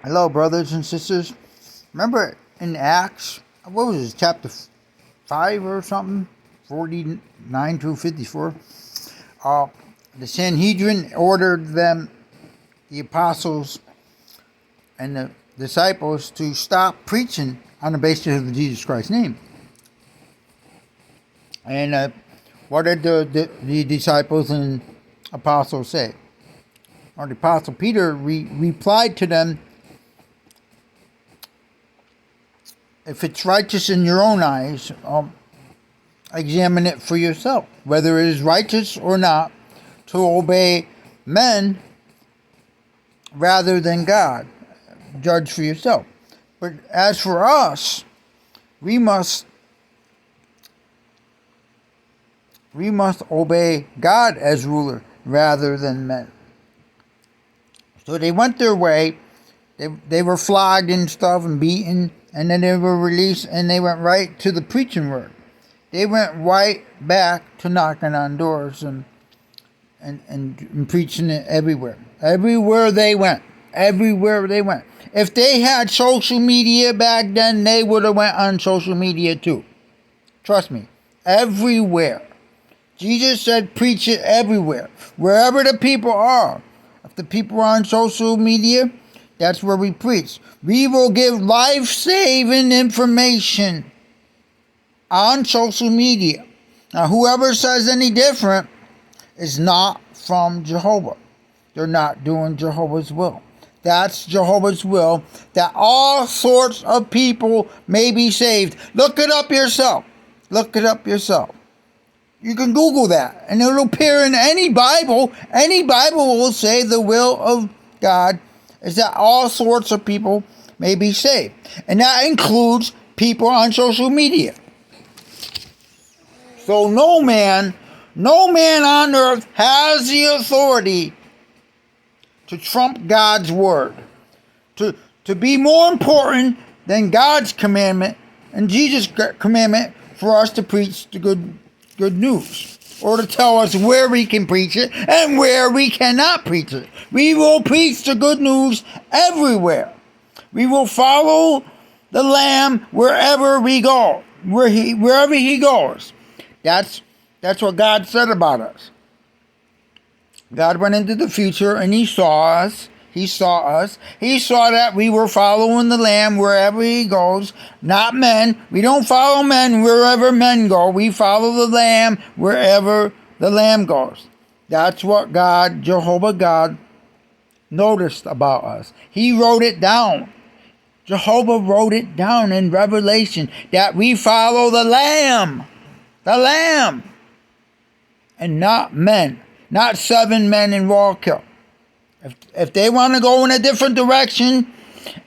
Hello, brothers and sisters. Remember in Acts, what was it, chapter 5 or something? 49 to 54. The Sanhedrin ordered them, the apostles and the disciples, to stop preaching on the basis of Jesus Christ's name. And what did the disciples and apostles say? Or the apostle Peter replied to them, if it's righteous in your own eyes, examine it for yourself, whether it is righteous or not to obey men rather than God. Judge for yourself. But as for us, we must obey God as ruler rather than men. So they went their way. They were flogged and stuff and beaten, and then they were released, and they went right to the preaching work. They went right back to knocking on doors and preaching it everywhere. Everywhere they went. Everywhere they went. If they had social media back then, they would have went on social media too. Trust me. Everywhere. Jesus said preach it everywhere. Wherever the people are. If the people are on social media, that's where we preach. We will give life-saving information on social media. Now, whoever says any different is not from Jehovah. They're not doing Jehovah's will. That's Jehovah's will, that all sorts of people may be saved. Look it up yourself. Look it up yourself. You can Google that, and it'll appear in any Bible. Any Bible will say the will of God is that all sorts of people may be saved. And that includes people on social media. So no man on earth has the authority to trump God's word, to be more important than God's commandment and Jesus' commandment for us to preach the good news, or to tell us where we can preach it and where we cannot preach it. We will preach the good news everywhere. We will follow the Lamb wherever we go, wherever He goes. That's what God said about us. God went into the future and He saw us. He saw us. He saw that we were following the Lamb wherever He goes, not men. We don't follow men wherever men go. We follow the Lamb wherever the Lamb goes. That's what God, Jehovah God, noticed about us. He wrote it down. Jehovah wrote it down in Revelation that we follow the Lamb. The Lamb. And not men. Not 7 men in Wallkill. If they want to go in a different direction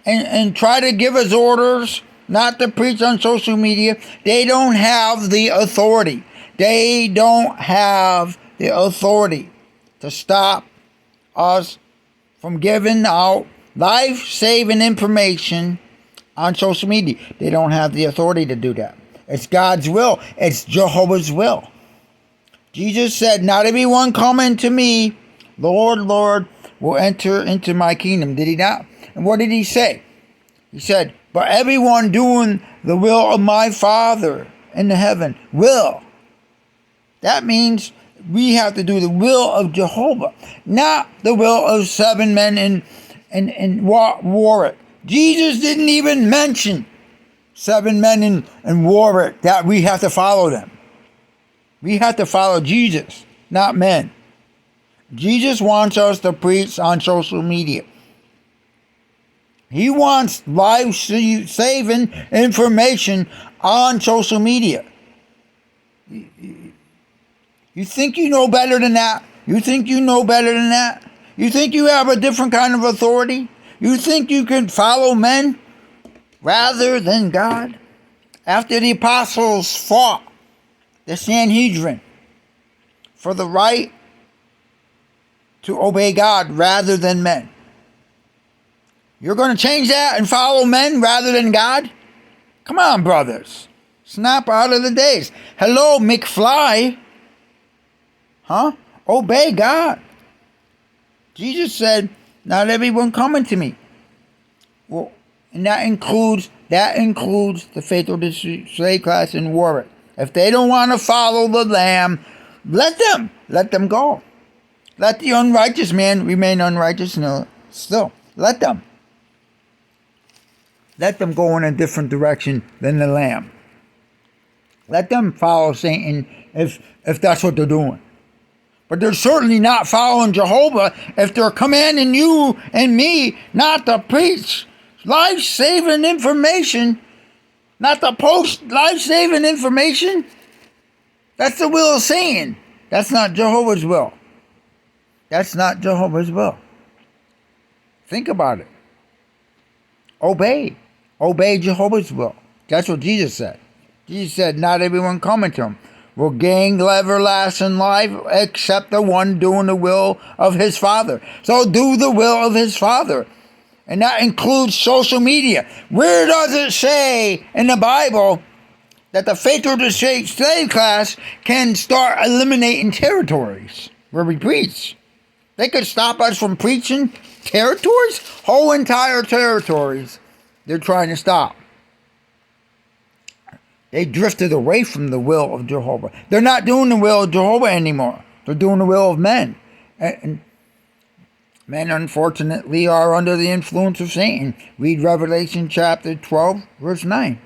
and try to give us orders not to preach on social media, they don't have the authority. They don't have the authority to stop us from giving out life-saving information on social media. They don't have the authority to do that. It's God's will. It's Jehovah's will. Jesus said, not everyone coming to me, Lord, Lord, will enter into my kingdom. Did He not? And what did He say? He said, but everyone doing the will of my Father in the heaven will. That means we have to do the will of Jehovah, not the will of 7 men in Warwick. Jesus didn't even mention 7 men in Warwick that we have to follow them. We have to follow Jesus, not men. Jesus wants us to preach on social media. He wants life-saving information on social media. You think you know better than that? You think you know better than that? You think you have a different kind of authority? You think you can follow men rather than God? After the apostles fought the Sanhedrin for the right to obey God rather than men, you're going to change that and follow men rather than God? Come on, brothers. Snap out of the days. Hello, McFly. Obey God. Jesus said, not everyone coming to me. Well, and that includes the faithful slave class in Warwick. If they don't want to follow the Lamb, let them go. Let the unrighteous man remain unrighteous still. Let them go in a different direction than the Lamb. Let them follow Satan if that's what they're doing. But they're certainly not following Jehovah if they're commanding you and me not to preach life-saving information, not to post life-saving information. That's the will of Satan. That's not Jehovah's will. That's not Jehovah's will. Think about it. Obey Jehovah's will. That's what Jesus said. Jesus said, not everyone coming to him will gain everlasting life except the one doing the will of his Father. So do the will of his Father. And that includes social media. Where does it say in the Bible that the faithful to slave class can start eliminating territories where we preach? They could stop us from preaching territories? Whole entire territories they're trying to stop. They drifted away from the will of Jehovah. They're not doing the will of Jehovah anymore. They're doing the will of men. And men, unfortunately, are under the influence of Satan. Read Revelation chapter 12, verse 9.